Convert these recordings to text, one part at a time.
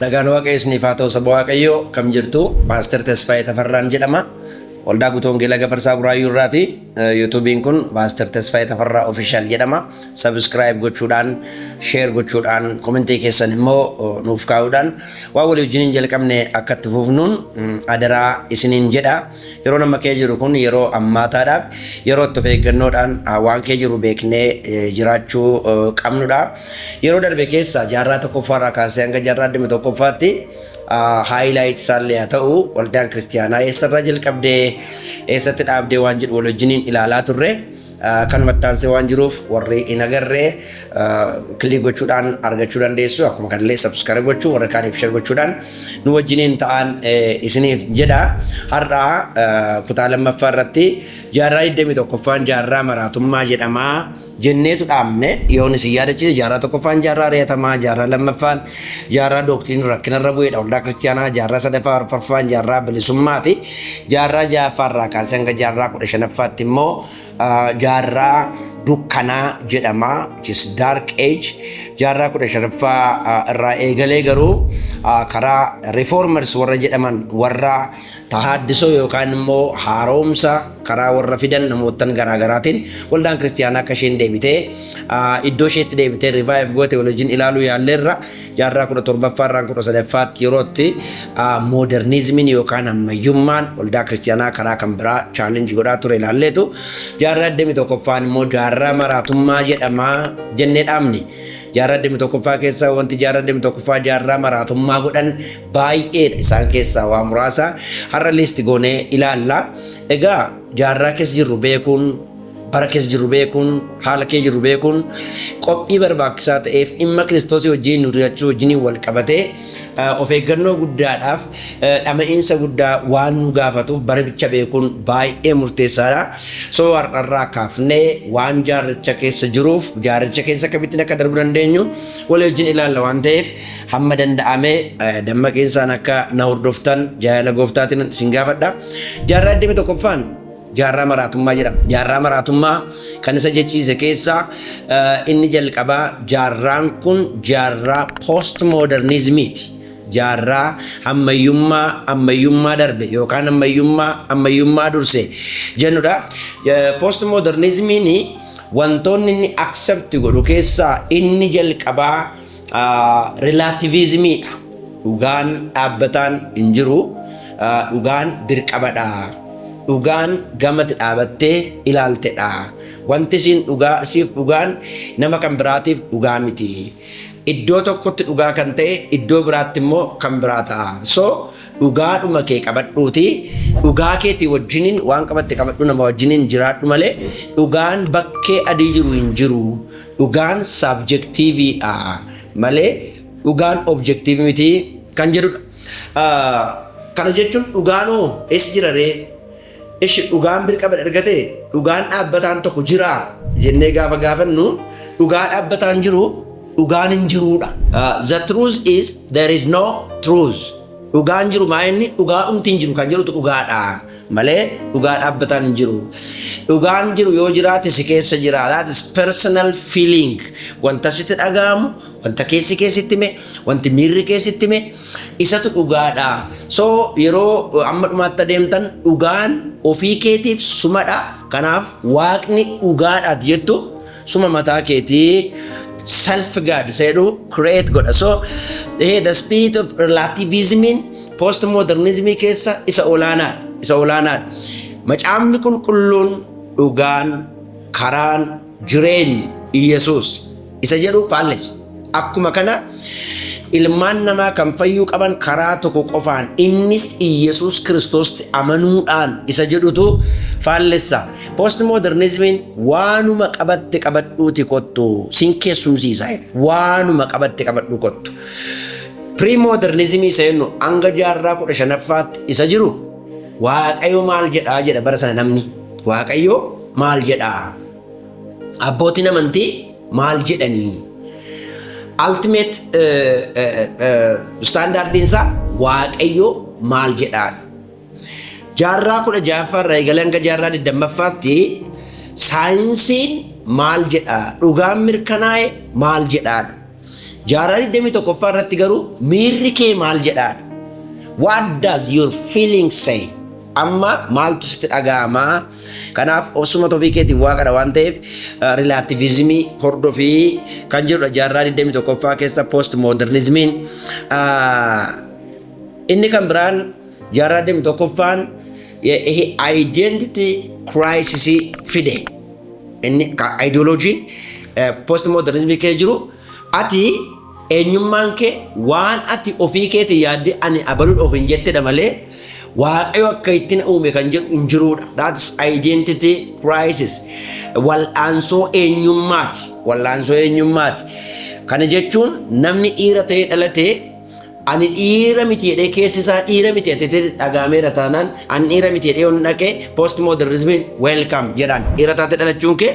Nagaan Waaqayyo isiniif haa ta'u saba Waaqayyoo kam jirtu Paaster Tesfaayee Tafarraan jedhama. Waldaa Guutuu Wangeelaa Gafarsaa Buraayyuu irraati. YouTube'n kun Paaster Tesfaayee Tafarraa Official jedhama. Subscribe gochuudhaan, share gochuudhaan, commentii keessan immoo nuuf kaa'uudhaan waa walii wajjin jalqabne akka itti fufnuun adaraa isiniin jedha. Yeroo nama kee jiru kun yeroo ammaataadhaaf yeroo itti of eeggannoodhaan waan kee jiru beeknee jiraachuu qabnudha. Yeroo darbe keessa jaarraa tokkoffaarraa kaasee hanga jaarraa 21ffaatti highlight isaallee haa ta'u waldaan kiristiyaanaa eessarraa jalqabdee eessatti dhaabdee waan jedhu wal wajjiniin ilaalaa turre. Kan maxxansee waan jiruuf warri hin agarree kilik gochuudhaan argachuu dandeessu. Akkuma kanallee subscribe gochuu warra kaaniif share gochuudhaan nu wajjiniin ta'an isiniif jedha. Har'a kutaa lammaffaa irratti jaarraa 21ffaan jaarraa maraatummaa jedhama jenneetu dhaabne. Yoon isin yaadachiise jaarraa tokkoffaan jaarraa ari'atamaa, jaarraa lammaffaan jaarraa dooktriin rakkinarra bu'eedha waldaa kiristiyaanaa, jaarraa sadaffaa arfaffaan jaarraa bilisummaati, jaarraa ja'affaarraa kaasee hanga jaarraa 15ffaatti immoo jaarraa dukkanaa jedhama, which is dark age. Jaarraa 15ffaa irraa eegalee garuu karaa reformers warra jedhaman warra tahaddisoo yookaan immoo haaromsa karaa warra fidan namootan garaagaraatiin waldaan kiristiyaanaa akka isheen deebitee iddoo isheetti deebitee revive goote waliin ilaaluu yaalleerra. Jaarraa 17ffaarraa 13ffaatti yerootti modernizimiin yookaan ammayyummaan waldaa kiristiyaanaa karaa kan biraa challenge godhaa ture ilaalleetu. Jaarraa 21ffaan immoo jaarraa maraatummaa jedhama jennee dhaabne. Jaarraa 21ffaa keessaa wanti jaarraa 21ffaa jaarraa maraatummaa godhan baay'eedha. Isaan keessaa waa muraasa har'a listi goonee ilaalla. Egaa jaarraa keessa jirru beekuun, bara keessa jirru beekuun, haala kee jirru beekuun qophii barbaachisaa ta'eef dhimma Kiristoosii wajjin hiriyachuu wajjin wal qabatee of eeggannoo guddaadhaaf dhama'iinsa guddaa waan nu gaafatuuf baricha beekuun baay'ee murteessaadha. So har'arraa kaafnee waan jaarricha keessa jiruuf jaarricha keessa akkamittiin akka darbuu dandeenyu walii wajjin ilaalla waan ta'eef hamma danda'ame dammaqiinsaan akka na hordoftan jaalala gooftaatiin isin gaafadha. Jaarraa 21ffaan jaarraa maraatummaa jedhama. Jaarraa maraatummaa kan isa jechiise keessaa inni jalqabaa jaarraan kun jaarraa postmodernizmiiti. Jaarraa ammayyummaa darbe yookaan ammayyummaa durse jennudha. Postmodernizmiin wantoonni inni accept godhu keessaa inni jalqabaa relativismiidha. Dhugaan dhaabbataan hin jiru, dhugaan dirqamadha. Dhugaan gamatti dhaabattee ilaaltedha. Wanti siin dhugaa siif dhugaan nama kan biraatiif dhugaa miti. Iddoo tokkotti dhugaa kan ta'e iddoo biraatti immoo kan biraa ta'a. So dhugaadhuma kee qabadhuuti dhugaa keetii wajjiniin waan qabatte qabadhu nama wajjiniin jiraadhu malee dhugaan bakkee adii jiru hin jiru. Dhugaan subjectiveedha malee dhugaan objective miti kan jedhudha. Kana jechuun dhugaanoo eessa jira ree? Ishi dhugaan birqaba argate dhugaan dhaabbataan tokko jira jennee gaafa gaafannu dhugaa dhaabbataan jiru dhugaan hin jirudha. The truth is there is no truth. Dhugaan jiru maa inni dhugaa dhumti hin jiru kan jedhutu dhugaadha malee dhugaa dhaabbataan hin jiru. Dhugaan jiru yoo jiraate si keessa jira. That is personal feeling. Wanta sitti dhaga'amu, wanta keessi keessatti hime, wanti miirri keessatti hime isatu dhugaadha. So yeroo amma dhumaatti adeemtan dhugaan ofii keetiif sumadha. Kanaaf waaqni dhugaadha jettu suma mataa keetii self God jedhu create godha. So the spirit of relativism postmodernism keessa isa olaanaadha. Macaafni qulqulluun dhugaan karaan jireenyi Iyesuus isa jedhu faallessa. Akkuma kana ilmaan namaa kan fayyuu qaban karaa tokko qofaan innis Iyesuus Kiristoosti amanuudhaan isa jedhutu faallessa. Postmodernismiin waanuma qabatte qabadhuuti kottu sin keessumsiisa. Waanuma qabatte qabadhu kottu. Premodernismii isa jennu hanga jaarraa 15ffaatti isa jiru Waaqayyo maal jedhaa jedha bara sana namni. Waaqayyo maal jedhaa? Abbootiin amantii maal jedhanii? Ultimate standardiin isaa Waaqayyo maal jedhaadha. Jaarraa 16ffaarraa eegalee hanga jaarraa 20ffaatti saayinsiin maal jedhaa? Dhugaan mirkanaa'e maal jedhaadha? Jaarraa 21ffaa irratti garuu miirri kee maal jedhaa? What does your feeling say? Amma maaltu sitti dhaga'ama? Kanaaf osuma tofii keetiin waaqadha waan ta'eef rilaatiivizimii hordofii kan jedhudha jaarraa 21ffaa keessa post modernizimiin. Inni kan biraan jaarraa 21ffaan identity crisis fide. Inni ideoloojiin post modernizimii kee jiru ati eenyummaan kee waan ati ofii keetii yaadde ani abaluudha of hin jettedha malee waaqayyo akka ittiin uume kan jedhu hin jirudha. That's identity crisis. Wal'aansoo eenyummaati. Wal'aansoo eenyummaati. Kana jechuun namni dhiira ta'ee dhalatee ani dhiira miti jedhee keessi isaa dhiira miti jedhee dhagaameera taanaan ani dhiira miti jedhee yoon dhaqee post modernismiin welcome jedhaan. Dhiira taate dhalachuun kee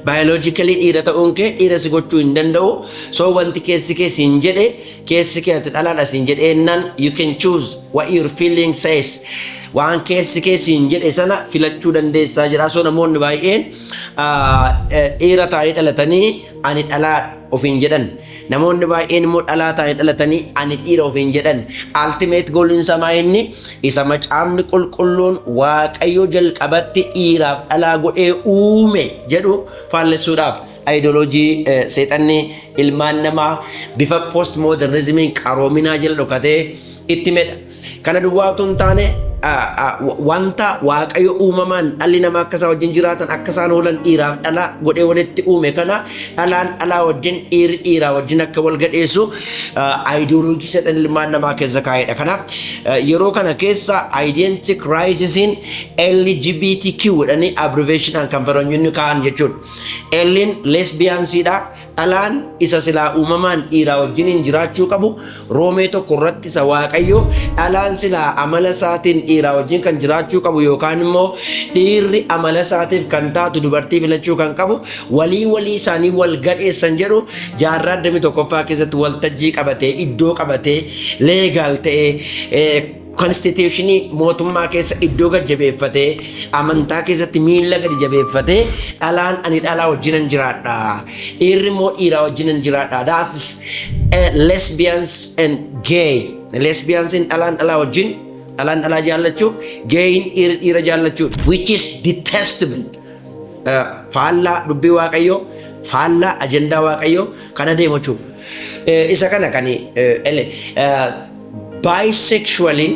biologically dhiira ta'uun kee dhiira si gochuu hin danda'u. So wanti keessi kee siin jedhe keessi kee ati dhalaadha siin jedhee naan you can choose what your feeling says. Waan keessi kee siin jedhe sana filachuu dandeessaa jira. So namoonni baay'een dhiira taa'ee dhalatanii ani dhalaadha ofiin jedhan. Namoonni baay'een immoo dhalaa taa'ee dhalatanii ani dhiira ofiin jedhan. Ultimate goal isaa inni isa macaafni qulqulluun waaqayyo jalqabatti dhiiraaf dhalaa godhee uume jedhu faallessuudhaaf ideoloojii seexanni ilmaan namaa bifa post modernizimiin qaroominaa jala dhokatee itti medha. Kana duwwaatu hin taane wanta waaqayyo uumamaan dhalli namaa akka isaa wajjin jiraatan akka isaan oolan dhiiraaf dhalaa godhee walitti uume kana dhalaan dhalaa wajjin dhiirri dhiiraa wajjin akka wal gadheessu ideoloojii seexanni ilmaan namaa keessa kaa'edha. Kanaaf yeroo kana keessa identity crisisiin LGBTQ jedhanii abbreviationaan kan faranjoonni kaa'an jechuudha. L'n lesbiyaansiidha. Dhalaan isa silaa uumamaan dhiiraa wajjin jiraachuu qabu roomee tokko irratti isa waaqayyo dhalaan silaa amala isaatiin dhiiraa wajjin kan jiraachuu qabu yookaan immoo dhiirri amala isaatiif kan taatu dubartii filachuu kan qabu walii isaanii wal gadheessan jedhu jaarraa 21ffaa keessatti waltajjii qabatee iddoo qabatee leegaal ta'ee konstituushinii mootummaa keessa iddoo gad jabeeffatee amantaa keessatti miila gadi jabeeffatee dhalaan ani dhalaa wajjinan jiraadha dhiirri immoo dhiiraa wajjinan jiraadha. That's lesbians and gay. Lesbiansiin dhalaan dhalaa wajjin dhalaan dhalaa jaallachuu gayin dhiira jaallachuu which is detestable. Faallaa dubbii waaqayyoo faallaa ajandaa waaqayyoo kana deemachuu isa kana kan bisexualiin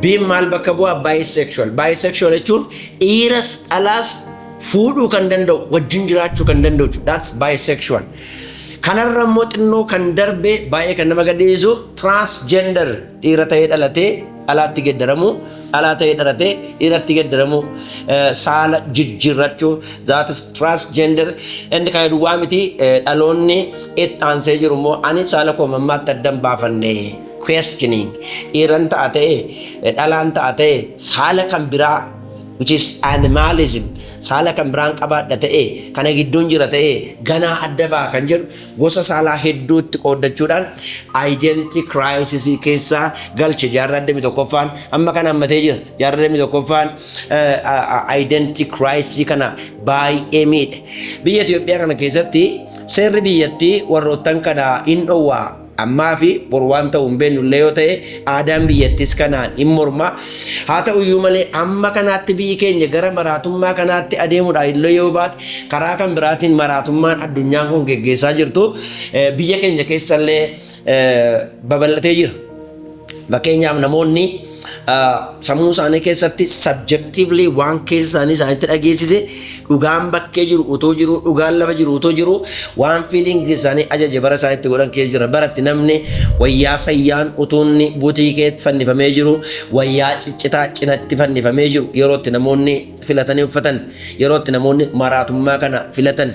biin maal bakka bu'aa bisexual jechuun dhiiras dhalaas fuudhuu kan danda'u wajjin jiraachuu kan danda'u. That's bisexual. Kanarra immoo xinnoo kan darbe baay'ee kan nama gadhiisu transgender dhiira ta'ee dhalatee alaatti geddaramu alaa ta'ee dhalatee dhiiratti geddaramu saala jijjiirrachuu zaatis transgender inni kan duwwaa miti dhaloonni itti aansee jiru immoo ani saala koo mammaatti addan baafanne questioning dhiiran ta'a ta'e dhalaan ta'a ta'e saala kan biraa which is animalism saala kan biraan qabaadha ta'e kana gidduun jira ta'e ganaa adda baa kan jedhu gosa saalaa hedduutti qooddachuudhaan identity crisis keessa galche jaarraa 21ffaan amma kana hammatee jira. Jaarraa 21ffaan identity crisis kana baay'ee miidhe. Biyya Itoophiyaa kana keessatti seerri biyyattii warroottan kana hin dhowwaa ammaa fi boru waan ta'u hin beeknu illee yoo ta'e aadaan biyyattis kanaan hin morma. Haa ta'uyyuu malee amma kanaatti biyyi keenya gara maraatummaa kanaatti adeemuudhaan illee yoo baate karaa kan biraatiin maraatummaan addunyaan kun geggeessaa jirtu biyya keenya keessallee babal'atee jira. Fakkeenyaaf namoonni sammuu isaanii keessatti subjectively waan keessa isaaniitti dhageessise dhugaan bakkee jiru utoo jiru dhugaan lafa jiru utoo jiru waan feeling isaanii ajaje bara isaaniitti godhan keessa jira. Baratti namni wayyaa fayyaan utuunni buutiikeetti fannifamee jiru wayyaa ciccitaa cinatti fannifamee jiru yerootti namoonni filatanii uffatan yerootti namoonni maraatummaa kana filatan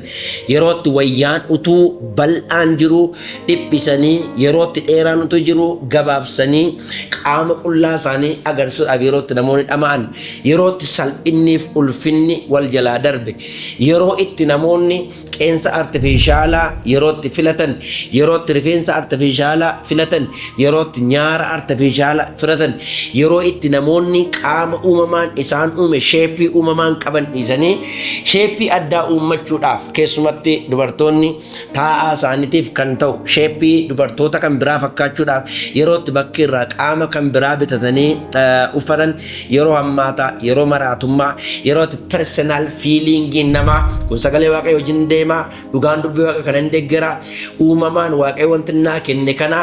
yerootti wayyaan utuu bal'aan jiru dhiphisanii yerootti dheeraan utuu jiru gabaabsanii qaama qullaa isaanii agarsiisuudhaaf yeroo itti namoonni dhama'an, yeroo itti salphinniif ulfinni wal jalaa darbe, yeroo itti namoonni qeensa artifishaalaa yeroo itti filatan, yeroo itti rifeensa artifishaalaa filatan, yeroo itti nyaara artifishaalaa filatan, yeroo itti namoonni qaama uumamaan isaan uume sheeppii uumamaan qaban dhiisanii sheeppii addaa uummachuudhaaf, keessumatti dubartoonni taa'aa isaaniitiif kan ta'u sheeppii dubartoota kan biraa fakkaachuudhaaf yeroo itti bakki irraa qaama kan biraa bitatanii uffatan, yeroo hammaataa, yeroo maraatummaa, yeroo itti personal feelingiin namaa kun sagalee waaqayyo wajjin deemaa, dhugaan dubbii waaqa kana hin deeggaraa, uumamaan waaqayyo wanti naa kenne kana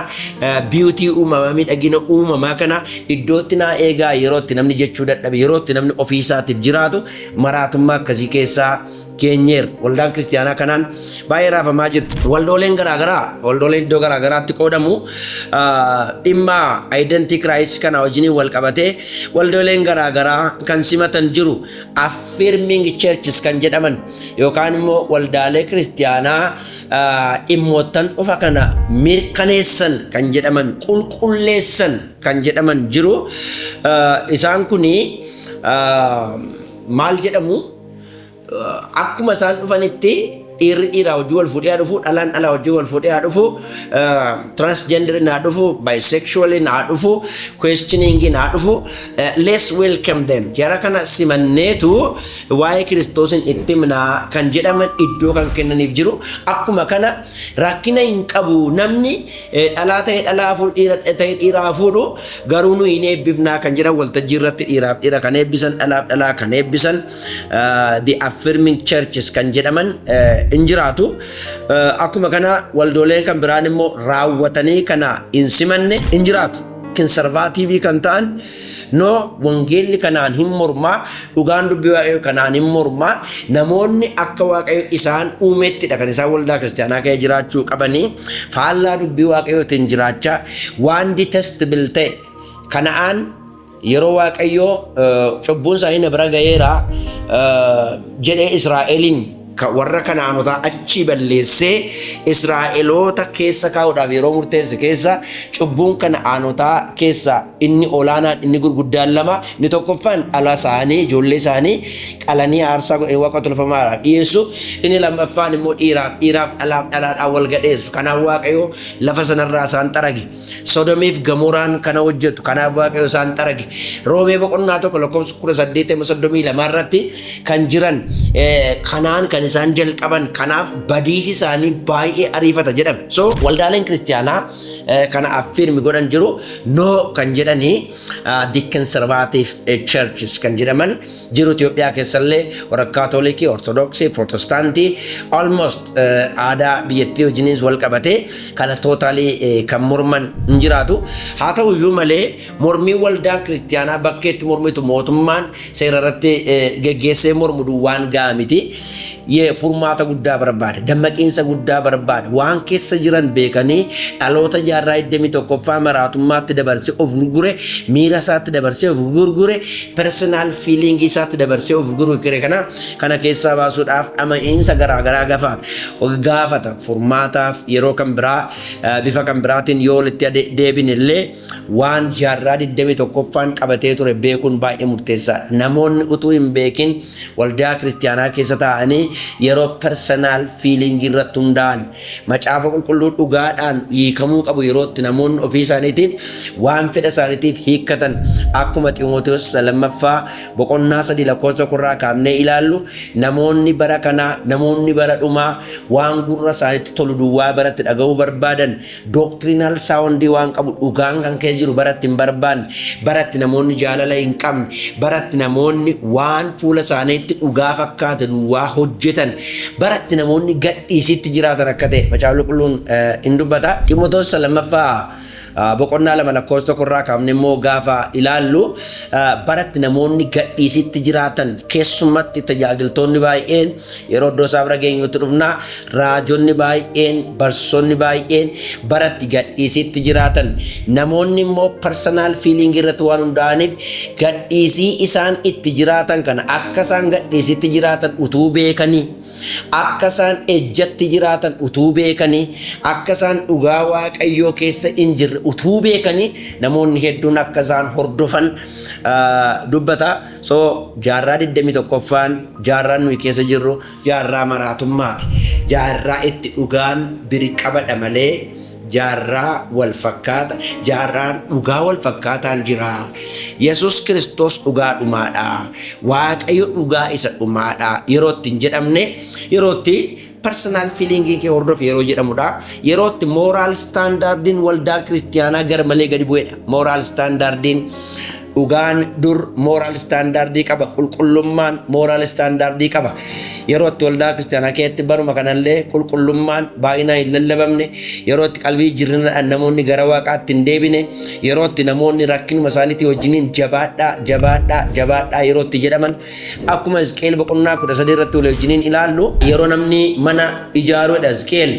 biiutii uumamaa, miidhagina uumamaa kana iddootti naa eegaa yeroo itti namni jechuu dadhabe, yeroo itti namni ofii isaatiif jiraatu maraatummaa akkasii keessaa keenyeer. Waldaan kiristaanaa kanaan baay'ee raafamaa jirti. Waldooleen garaagaraa, waldooleen iddoo garaagaraatti qoodamu dhimma identity crisis kana wajjin wal qabatee waldooleen garaagaraa kan simatan jiru affirming churches kan jedhaman yookaan immoo waldaalee kiristaanaa dhimmoottan dhufa kana mirkaneessan kan jedhaman, qulqulleessan kan jedhaman jiru. Isaan kuni maal jedhamu? Akkuma isaan dhufanitti dhiirri dhiiraa hojii wal fuudhee dhufu, dhalaan dhalaa hojii wal fuudhee dhufu, transgender naa dhufu, bisexual naa dhufu, questioning naa dhufu, let's welcome them. Jara kana simanneetu waa'ee Kiristoosin itti himnaa kan jedhaman iddoo kan kennaniif jiru. Akkuma kana rakkina hin qabu namni dhalaa ta'e dhalaa fuudhu, dhiira ta'e dhiiraa fuudhu, garuu nu hin eebbifnaa kan jedhan waltajjii irratti dhiiraaf dhiira kan eebbisan, dhalaaf dhalaa kan eebbisan the affirming churches kan jedhaman hin jiraatu. Akkuma kana waldooleen kan biraan immoo raawwatanii kana hin simanne hin jiraatu. Konservaatiivii kan ta'an no wangeelli kanaan hin mormaa, dhugaan dubbii waaqayyo kanaan hin mormaa, namoonni akka waaqayyo isaan uumettidha kan isaan waldaa kiristaanaa keessa jiraachuu qabanii, faallaa dubbii waaqayyootiin jiraachaa waan detestable ta'e kanaan yeroo waaqayyo cubbuun isaa hin bira ga'eera jedhee Israa'eliin warra Kanaanotaa achi balleessee Israa'eloota keessa kaa'uudhaaf yeroo murteesse keessa cubbuun Kanaanotaa keessa inni olaanaan, inni gurguddaan lama, inni tokkoffaan dhala isaanii, ijoollee isaanii qalanii aarsaa godhanii waaqa tolfamaadhaaf dhiyeessu, inni lammaffaan immoo dhiiraaf dhalaadhaan wal gadheessu. Kanaaf waaqayyo lafa sanarraa isaan xarage. Sodomiif Gamoraan kana hojjetu, kanaaf waaqayyo isaan xarage. Roomee boqonnaa tokko lakkoofsa 18:32 irratti kan jiran kanaan kan isaan jalqaban, kanaaf badiisi isaanii baay'ee ariifata jedhame. So waldaaleen kiristaanaa kana affirmi godhan jiru no kan jedhanii the conservative churches kan jedhaman jiru. Itoophiyaa keessallee warra kaatoolikii, ortodoksii, protestaantii almost aadaa biyyattii wajjinis wal qabatee kana tootaalii kan morman hin jiraatu. Haa ta'u iyyuu malee mormii waldaan kiristaanaa bakkeetti mormitu mootummaan seera irratti geggeessee mormu duwwaan ga'a miti. Furmaata guddaa barbaada, dammaqiinsa guddaa barbaada, waan keessa jiran beekanii dhaloota jaarraa 21ffaa maraatummaatti dabarsee of gurgure, miira isaatti dabarsee of gurgure, personal feeling isaatti dabarsee of gurgure kana keessaa baasuudhaaf dhama'iinsa garaagaraa gaafata. Furmaataaf yeroo kan biraa bifa kan biraatiin yoo walitti deebin illee waan jaarraa 21ffaan qabatee ture beekuun baay'ee murteessaadha. Namoonni utuu hin beekin waldaa kiristaanaa keessa taa'anii yeroo personal feeling irratti hundaa'an macaafa qulqulluu dhugaadhaan hiikamuu qabu yerootti namoonni ofii isaaniitiif waan fedha isaaniitiif hiikkatan akkuma Xiimotewos lammaffaa boqonnaa 3 lakkoofsa 1 kaafnee ilaallu namoonni bara kanaa, namoonni bara dhumaa waan gurra isaaniitti tolu duwwaa baratti dhaga'uu barbaadan, doctrinal soundii waan qabu dhugaan kan keessa jiru baratti hin barbaanne, baratti namoonni jaalala hin qabne, baratti namoonni waan fuula isaaniitti dhugaa fakkaate duwwaa hojjetan, baratti namoonni gadhiisitti jiraatan akka ta'e macaafni qulqulluun hin dubbata. Xiimotewos lammaffaa boqonnaa 2 lakkoofsa 1 kaafne immoo gaafa ilaallu baratti namoonni gadhiisitti jiraatan, keessumatti tajaajiltoonni baay'een yeroo iddoo isaaf rageenyutti dhufnaa, raajonni baay'een, barsoonni baay'een baratti gadhiisitti jiraatan, namoonni immoo personal feeling irratti waan hundaa'aniif gadhiisii isaan itti jiraatan kana akka isaan gadhiisitti jiraatan utuu beekanii akka isaan ejjatti jiraatan utuu beekanii akka isaan dhugaa waaqayyoo keessa hin jirre utuu beekanii namoonni hedduun akka isaan hordofan dubbata. So jaarraa 21ffaan jaarraa nuyi keessa jirru jaarraa maraatummaati. Jaarraa itti dhugaan biriqabadha malee jaarraa wal fakkaata jaarraan dhugaa wal fakkaataan jira. Yesus Kristos dhugaa dhumaadha. Waaqayyo dhugaa isa dhumaadha. Yeroo itti hin jedhamne yeroo itti personal feeling ke hordof yeroo jedhamudha. Yeroo itti moral standardin waldaa kiristiyaanaa gar malee gadi bu'edha. Moral standardin dhugaan dur moral standardii qaba. Qulqullummaan moral standardii qaba. Yeroo itti waldaa kiristiyaanaa keessatti baruma kanallee qulqullummaan baay'inaan hin lallabamne. Yeroo itti qalbii jirrinadhaan namoonni gara waaqaatti hin deebine. Yeroo itti namoonni rakkinuma isaaniitii wajjiniin jabaadhaa yeroo itti jedhaman akkuma Hizqeel boqonnaa 13 irratti wajjiniin ilaallu yeroo namni mana ijaaruudha Hizqeel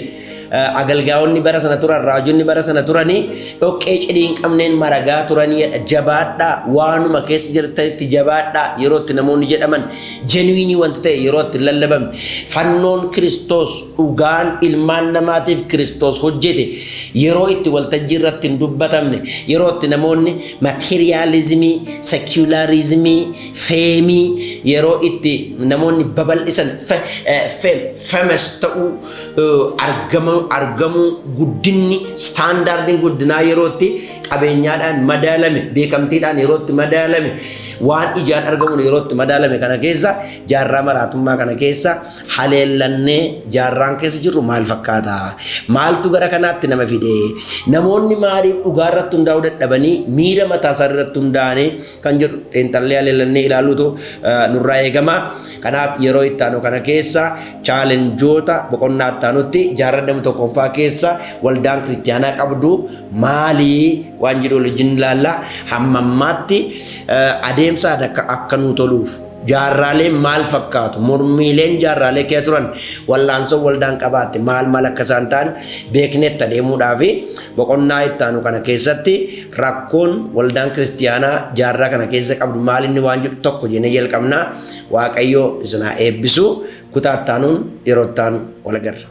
agalgaa'onni bara sana turan raajonni bara sana turanii dhoqqee cidii hin qabneen maragaa turanii jabaadhaa waanuma keessa jirtanitti jabaadhaa yeroo itti namoonni jedhaman genuinii wanti ta'e yeroo itti lallabame fannoon Kiristoos dhugaan ilmaan namaatiif Kiristoos hojjete yeroo itti waltajjii irratti hin dubbatamne yeroo itti namoonni materializimii secularizimii feemii yeroo itti namoonni babal'isan famous ta'uu argamu guddinni standardin guddinaa yerootti qabeenyaadhaan madaalame beekamtiidhaan yerootti madaalame waan ijaan argamu yerootti madaalame kana keessa jaarraa maraatummaa kana keessa haleellannee jaarraan keessa jirru maal fakkaata maaltu gara kanaatti nama fide namoonni maaliif dhugaa irratti hundaa'uu dadhabanii miira mataa isaa irratti hundaa'anii kan jedhu xiinxallee haleellannee ilaaluutu nurraa eegama. Kanaaf yeroo itti aanu kana keessa chaalenjoota boqonnaa itti aanutti jaarraa tokkoffaa keessa waldaan kiristiyaanaa qabdu maalii waan jedhu wajjin ilaalla. Hammammaatti adeemsa akka nuu toluuf jaarraalee maal fakkaatu mormiileen jaarraalee kee turan wallaansoo waldaan qabaatte maal akka isaan ta'an beeknetti adeemuudhaaf boqonnaa itti aanu kana keessatti rakkoon waldaan kiristiyaanaa jaarraa kana keessa qabdu maal inni waan jedhu tokko jennee jalqabna. Waaqayyo isin haa eebbisu. Kutaa itti aanuun yeroo itti aanu wal agarra.